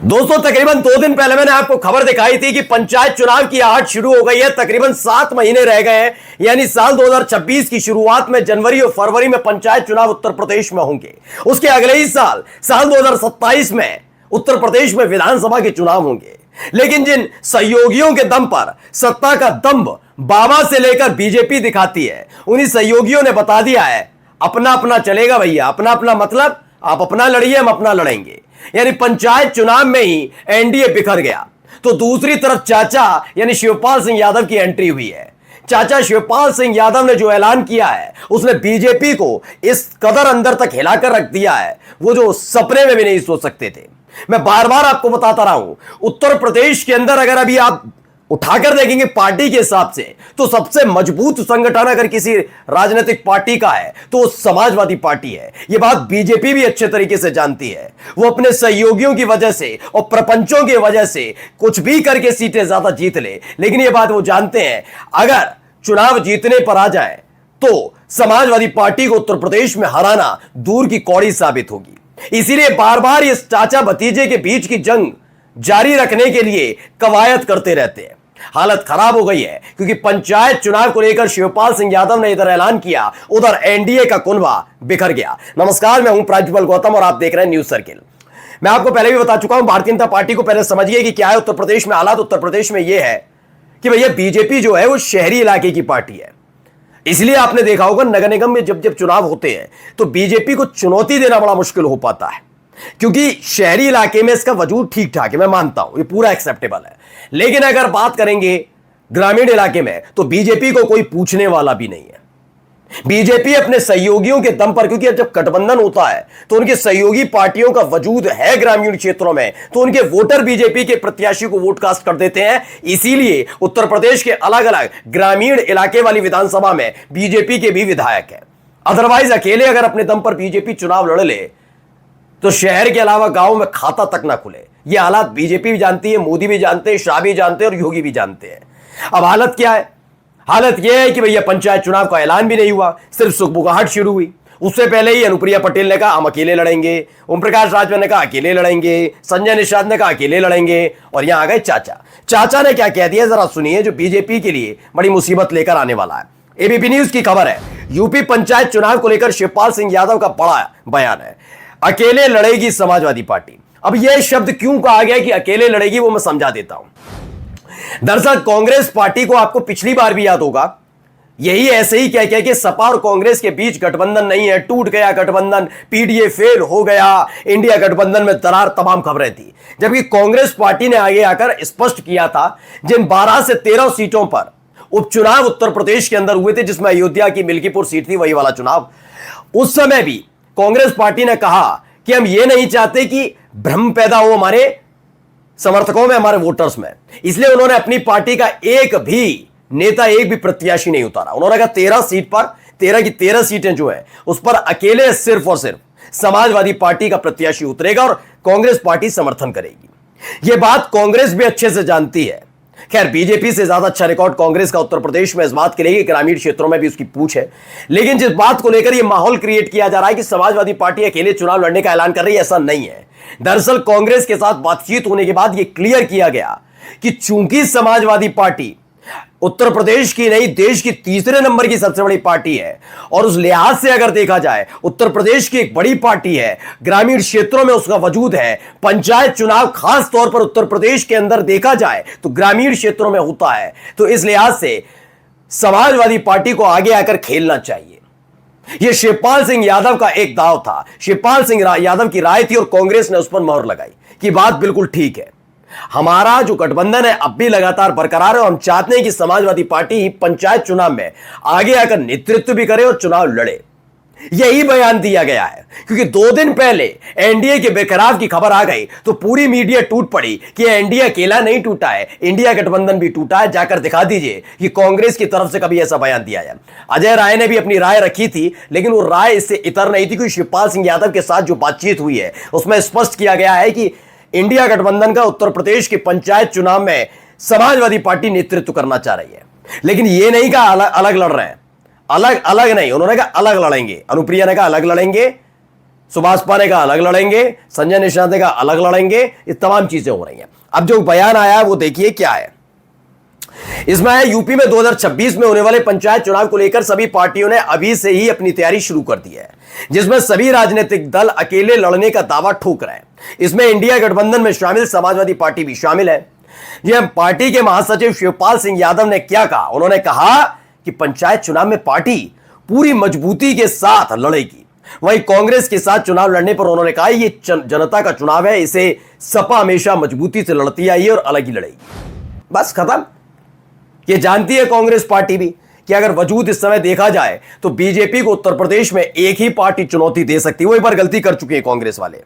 दोस्तों, तकरीबन 2 दिन पहले मैंने आपको खबर दिखाई थी कि पंचायत चुनाव की आहट शुरू हो गई है। तकरीबन 7 महीने रह गए हैं, यानी साल 2026 की शुरुआत में जनवरी और फरवरी में पंचायत चुनाव उत्तर प्रदेश में होंगे। उसके अगले ही साल 2027 में उत्तर प्रदेश में विधानसभा के चुनाव होंगे। लेकिन जिन सहयोगियों के दम पर सत्ता का दंभ बाबा से लेकर बीजेपी दिखाती है, उन्हीं सहयोगियों ने बता दिया है अपना अपना चलेगा भैया, अपना अपना मतलब आप अपना लड़िए, हम अपना लड़ेंगे। यानी पंचायत चुनाव में ही एनडीए बिखर गया। तो दूसरी तरफ चाचा यानी शिवपाल सिंह यादव की एंट्री हुई है। चाचा शिवपाल सिंह यादव ने जो ऐलान किया है, उसने बीजेपी को इस कदर अंदर तक हिलाकर रख दिया है, वो जो सपने में भी नहीं सोच सकते थे। मैं बार बार आपको बताता रहा हूं, उत्तर प्रदेश के अंदर अगर अभी आप उठाकर देखेंगे पार्टी के हिसाब से, तो सबसे मजबूत संगठन अगर किसी राजनीतिक पार्टी का है तो वो समाजवादी पार्टी है। यह बात बीजेपी भी अच्छे तरीके से जानती है। वो अपने सहयोगियों की वजह से और प्रपंचों की वजह से कुछ भी करके सीटें ज्यादा जीत ले, लेकिन यह बात वो जानते हैं अगर चुनाव जीतने पर आ जाए तो समाजवादी पार्टी को उत्तर प्रदेश में हराना दूर की कौड़ी साबित होगी। इसीलिए बार बार इस चाचा भतीजे के बीच की जंग जारी रखने के लिए कवायद करते रहते हैं। हालत खराब हो गई है क्योंकि पंचायत चुनाव को लेकर शिवपाल सिंह यादव ने इधर ऐलान किया, उधर एनडीए का कुनबा बिखर गया। नमस्कार, मैं हूं प्राज्वल गौतम और आप देख रहे हैं न्यूज सर्किल। मैं आपको पहले भी बता चुका हूं, भारतीय जनता पार्टी को पहले समझिए कि क्या है उत्तर प्रदेश में हालात। उत्तर प्रदेश में यह है कि भैया बीजेपी जो है वो शहरी इलाके की पार्टी है। इसलिए आपने देखा होगा नगर निगम में जब जब चुनाव होते हैं तो बीजेपी को चुनौती देना बड़ा मुश्किल हो पाता है, क्योंकि शहरी इलाके में इसका वजूद ठीक ठाक है, मैं मानता हूं ये पूरा एक्सेप्टेबल है। लेकिन अगर बात करेंगे ग्रामीण इलाके में तो बीजेपी को कोई पूछने वाला भी नहीं है। बीजेपी अपने सहयोगियों के दम पर, क्योंकि जब गठबंधन होता है तो उनके सहयोगी पार्टियों का वजूद है ग्रामीण क्षेत्रों में, तो उनके वोटर बीजेपी के प्रत्याशी को वोट कास्ट कर देते हैं। इसीलिए उत्तर प्रदेश के अलग अलग ग्रामीण इलाके वाली विधानसभा में बीजेपी के भी विधायक है। अदरवाइज अकेले अगर अपने दम पर बीजेपी चुनाव लड़ ले तो शहर के अलावा गांव में खाता तक ना खुले। ये हालात बीजेपी भी जानती है, मोदी भी जानते हैं, शाह भी जानते हैं और योगी भी जानते हैं। अब हालत क्या है? हालत यह है कि भैया पंचायत चुनाव का ऐलान भी नहीं हुआ, सिर्फ सुगबुगाहट शुरू हुई। उससे पहले ही अनुप्रिया पटेल ने कहा हम अकेले लड़ेंगे, ओम प्रकाश राजभर ने कहा अकेले लड़ेंगे, संजय निषाद ने कहा अकेले लड़ेंगे, और यहां आ गए चाचा। चाचा ने क्या कह दिया जरा सुनिए, जो बीजेपी के लिए बड़ी मुसीबत लेकर आने वाला है। एबीपी न्यूज की खबर है, यूपी पंचायत चुनाव को लेकर शिवपाल सिंह यादव का बड़ा बयान है। अकेले लड़ेगी समाजवादी पार्टी। अब यह शब्द क्यों कहा गया कि अकेले लड़ेगी, वो मैं समझा देता हूं। दरअसल कांग्रेस पार्टी को आपको पिछली बार भी याद होगा, यही ऐसे ही कह के सपा और कांग्रेस के बीच गठबंधन नहीं है, टूट गया गठबंधन, पीडीए फेल हो गया, इंडिया गठबंधन में दरार, तमाम खबरें थी। जबकि कांग्रेस पार्टी ने आगे आकर स्पष्ट किया था जिन 12 से 13 सीटों पर उपचुनाव उत्तर प्रदेश के अंदर हुए थे, जिसमें अयोध्या की मिल्कीपुर सीट थी, वही वाला चुनाव, उस समय भी कांग्रेस पार्टी ने कहा कि हम ये नहीं चाहते कि भ्रम पैदा हो हमारे समर्थकों में, हमारे वोटर्स में। इसलिए उन्होंने अपनी पार्टी का एक भी नेता, एक भी प्रत्याशी नहीं उतारा। उन्होंने कहा 13 सीट पर, 13 की 13 सीटें जो है उस पर अकेले सिर्फ और सिर्फ समाजवादी पार्टी का प्रत्याशी उतरेगा और कांग्रेस पार्टी समर्थन करेगी। यह बात कांग्रेस भी अच्छे से जानती है। खैर, बीजेपी से ज्यादा अच्छा रिकॉर्ड कांग्रेस का उत्तर प्रदेश में इस बात के लिए ग्रामीण क्षेत्रों में भी उसकी पूछ है। लेकिन जिस बात को लेकर यह माहौल क्रिएट किया जा रहा है कि समाजवादी पार्टी अकेले चुनाव लड़ने का ऐलान कर रही है, ऐसा नहीं है। दरअसल कांग्रेस के साथ बातचीत होने के बाद यह क्लियर किया गया कि चूंकि समाजवादी पार्टी उत्तर प्रदेश की नहीं, देश की तीसरे नंबर की सबसे बड़ी पार्टी है, और उस लिहाज से अगर देखा जाए उत्तर प्रदेश की एक बड़ी पार्टी है, ग्रामीण क्षेत्रों में उसका वजूद है। पंचायत चुनाव खास तौर पर उत्तर प्रदेश के अंदर देखा जाए तो ग्रामीण क्षेत्रों में होता है, तो इस लिहाज से समाजवादी पार्टी को आगे आकर खेलना चाहिए। यह शिवपाल सिंह यादव का एक दाव था, शिवपाल सिंह यादव की राय थी और कांग्रेस ने उस पर मोहर लगाई कि बात बिल्कुल ठीक है, हमारा जो गठबंधन है अब भी लगातार बरकरार है और हम चाहते हैं कि समाजवादी पार्टी पंचायत चुनाव में आगे आकर नेतृत्व भी करे और चुनाव लड़े। यही बयान दिया गया है, क्योंकि 2 दिन पहले एनडीए के बेकरार की खबर आ गई तो पूरी मीडिया टूट पड़ी कि एनडीए अकेला नहीं टूटा है, इंडिया गठबंधन भी टूटा है। जाकर दिखा दीजिए कि कांग्रेस की तरफ से कभी ऐसा बयान दिया है। अजय राय ने भी अपनी राय रखी थी, लेकिन वो राय इससे इतर नहीं थी, क्योंकि शिवपाल सिंह यादव के साथ जो बातचीत हुई है उसमें स्पष्ट किया गया है कि इंडिया गठबंधन का उत्तर प्रदेश के पंचायत चुनाव में समाजवादी पार्टी नेतृत्व करना चाह रही है। लेकिन यह नहीं कहा अलग अलग लड़ रहे हैं, अलग अलग नहीं, उन्होंने कहा अलग लड़ेंगे। अनुप्रिया ने कहा अलग लड़ेंगे, सुभाष पाने का अलग लड़ेंगे, संजय निषादे का अलग लड़ेंगे, ये तमाम चीजें हो रही हैं। अब जो बयान आया है वो देखिए क्या है। इसमें है यूपी में 2026 में होने वाले पंचायत चुनाव को लेकर सभी पार्टियों ने अभी से ही अपनी तैयारी शुरू कर दी है, जिसमें सभी राजनीतिक दल अकेले लड़ने का दावा ठोक रहे हैं। इसमें इंडिया गठबंधन में शामिल समाजवादी पार्टी भी शामिल है। यह पार्टी के महासचिव शिवपाल सिंह यादव ने क्या कहा, उन्होंने कहा कि पंचायत चुनाव में पार्टी पूरी मजबूती के साथ लड़ेगी। वहीं कांग्रेस के साथ चुनाव लड़ने पर उन्होंने कहा ये जनता का चुनाव है, इसे सपा हमेशा मजबूती से लड़ती आई है और अलग ही लड़ेगी। बस खत्म। ये जानती है कांग्रेस पार्टी भी कि अगर वजूद इस समय देखा जाए तो बीजेपी को उत्तर प्रदेश में एक ही पार्टी चुनौती दे सकती है। वो एक बार गलती कर चुके हैं कांग्रेस वाले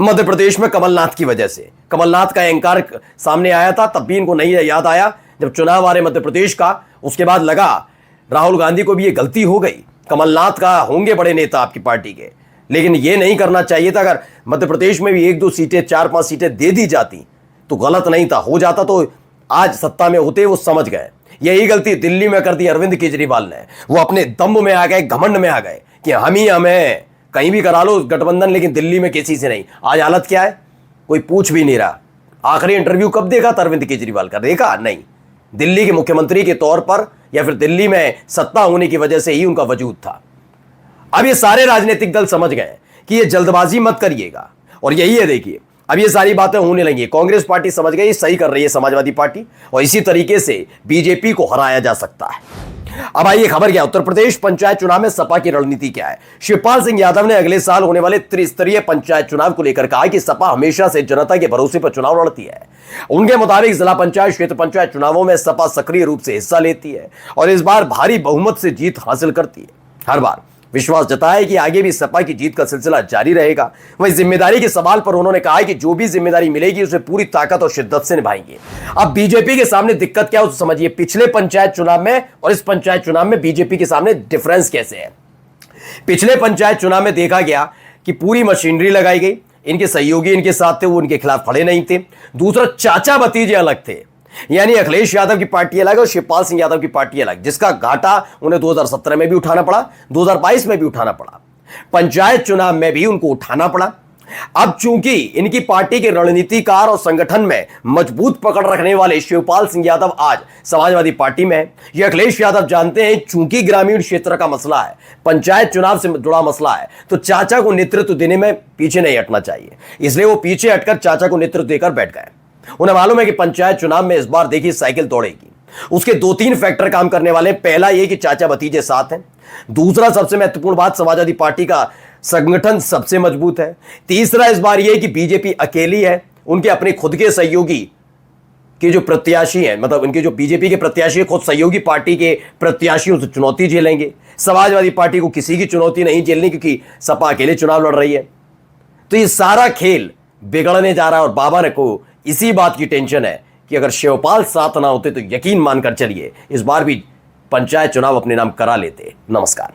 मध्य प्रदेश में कमलनाथ की वजह से। कमलनाथ का अहंकार सामने आया था, तब भी इनको नहीं याद आया जब चुनाव आ रहे मध्य प्रदेश का, उसके बाद लगा राहुल गांधी को भी ये गलती हो गई। कमलनाथ का होंगे बड़े नेता आपकी पार्टी के, लेकिन ये नहीं करना चाहिए था। अगर मध्य प्रदेश में भी 1-2 सीटें 4-5 सीटें दे दी जाती तो गलत नहीं था, हो जाता तो आज सत्ता में होते। वो समझ गए। यही गलती दिल्ली में कर दी अरविंद केजरीवाल ने। वो अपने दम में आ गए, घमंड में आ गए कि हम ही हमें कहीं भी करा लो गठबंधन, लेकिन दिल्ली में किसी से नहीं। आज हालत क्या है, कोई पूछ भी नहीं रहा। आखिरी इंटरव्यू कब देखा था अरविंद केजरीवाल का, देखा नहीं। दिल्ली के मुख्यमंत्री के तौर पर या फिर दिल्ली में सत्ता होने की वजह से ही उनका वजूद था। अब ये सारे राजनीतिक दल समझ गए कि ये जल्दबाजी मत करिएगा, और यही है। देखिए अब ये सारी बातें होने लगी। कांग्रेस पार्टी समझ गई सही कर रही है समाजवादी पार्टी, और इसी तरीके से बीजेपी को हराया जा सकता है। अब आइए खबर क्या, उत्तर प्रदेश पंचायत चुनाव में सपा की रणनीति क्या है। शिवपाल सिंह यादव ने अगले साल होने वाले त्रिस्तरीय पंचायत चुनाव को लेकर कहा कि सपा हमेशा से जनता के भरोसे पर चुनाव लड़ती है। उनके मुताबिक जिला पंचायत, क्षेत्र पंचायत चुनावों में सपा सक्रिय रूप से हिस्सा लेती है और इस बार भारी बहुमत से जीत हासिल करती है। हर बार विश्वास जताया कि आगे भी सपा की जीत का सिलसिला जारी रहेगा। वहीं जिम्मेदारी के सवाल पर उन्होंने कहा कि जो भी जिम्मेदारी मिलेगी उसे पूरी ताकत और शिद्दत से निभाएंगे। अब बीजेपी के सामने दिक्कत क्या है उसे समझिए। पिछले पंचायत चुनाव में और इस पंचायत चुनाव में बीजेपी के सामने डिफरेंस कैसे है। पिछले पंचायत चुनाव में देखा गया कि पूरी मशीनरी लगाई गई, इनके सहयोगी इनके साथ थे, वो उनके खिलाफ खड़े नहीं थे। दूसरा, चाचा भतीजे अलग थे, यानी अखिलेश यादव की पार्टी अलग और शिवपाल सिंह यादव की पार्टी अलग, जिसका घाटा उन्हें 2017 में भी उठाना पड़ा, 2022 में भी उठाना पड़ा, पंचायत चुनाव में भी उनको उठाना पड़ा। अब चूंकि इनकी पार्टी के रणनीतिकार और संगठन में मजबूत पकड़ रखने वाले शिवपाल सिंह यादव आज समाजवादी पार्टी में है। ये अखिलेश यादव जानते हैं चूंकि ग्रामीण क्षेत्र का मसला है, पंचायत चुनाव से जुड़ा मसला है, तो चाचा को नेतृत्व देने में पीछे नहीं हटना चाहिए। इसलिए वो पीछे हटकर चाचा को नेतृत्व देकर बैठ गए। उन्हें मालूम है कि पंचायत चुनाव में इस बार देखिए साइकिल तोड़ेगी। उसके 2-3 फैक्टर काम करने वाले। पहला यह कि चाचा भतीजे साथ हैं। दूसरा, सबसे महत्वपूर्ण बात, समाजवादी पार्टी का संगठन सबसे मजबूत है। तीसरा, इस बार यह कि बीजेपी अकेली है, उनके अपने खुद के सहयोगी के जो प्रत्याशी हैं, मतलब उनके जो बीजेपी के प्रत्याशी खुद सहयोगी पार्टी के प्रत्याशियों से चुनौती झेलेंगे। समाजवादी पार्टी को किसी की चुनौती नहीं झेलनी क्योंकि सपा अकेले चुनाव लड़ रही है। तो ये सारा खेल बिगड़ने जा रहा है और बाबा ने को इसी बात की टेंशन है कि अगर शिवपाल साथ ना होते तो यकीन मानकर चलिए इस बार भी पंचायत चुनाव अपने नाम करा लेते। नमस्कार।